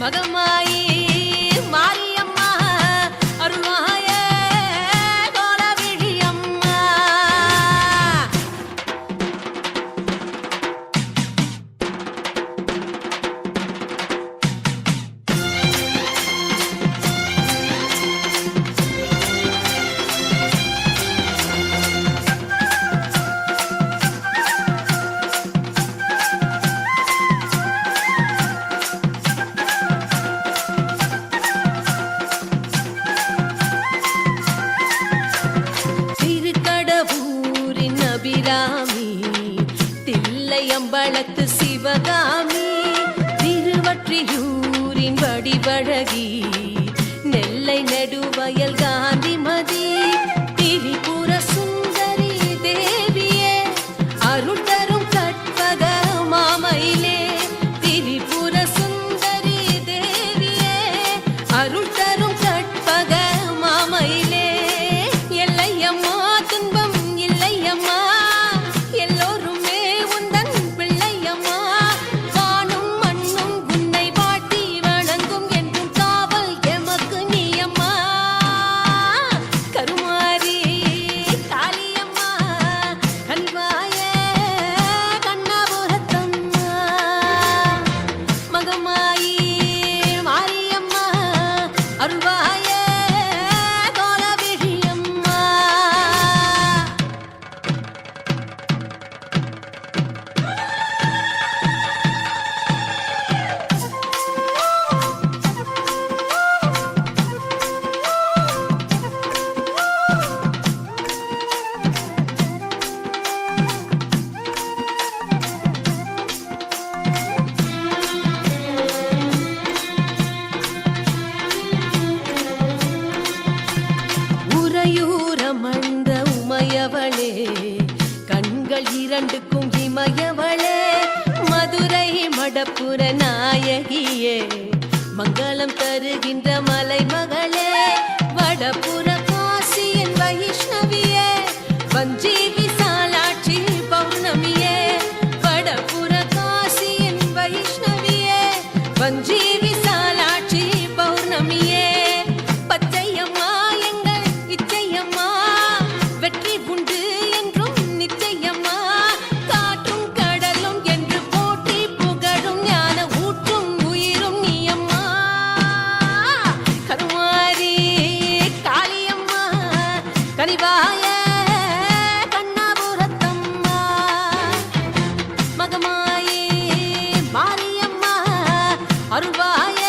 மகமாயி மாரியம்மா அருள்வாயே கோலவிழியம்மா. தில்லையம்பலத்து சிவகாமி திருவற்றியூரின் வடிவழகி நெல்லை நெடுவயல் காந்திமதி திரிபுர சுந்தரி தேவியே அருள் தரும் கற்பக மாமயிலே திரிபுர சுந்தரி தேவியே அருள் தரும் கற்பக மாமயிலே எல்லையம்மா துன்பம் இல்லையம்மா உறையூரமர்ந்த உமையவளே கண்கள் இரண்டுக்கும் இமயவளே மதுரை மடப்புற நாயகியே மங்களம் தருகின்ற மலைமகளே வடபுற காசியின் வைஷ்ணவியே வஞ்சி விசாலாட்சி பௌர்ணமியே வடபுற காசியின் வைஷ்ணவியே வஞ்சி விசாலாட்சி பௌர்ணமியே பச்சையம்மா எங்கள் இச்சையம்மா வெற்றி உண்டு என்றும் நிச்சயம்மா காற்றும் கடலும் என்று போட்டி புகழும் ஞான ஊற்றும் உயிரும் நீயம்மா கருமாரி காளியம்மா கனிவாய கண்ணாபுரத்தம்மா மகமாயே மாரியம்மா அருள்வாய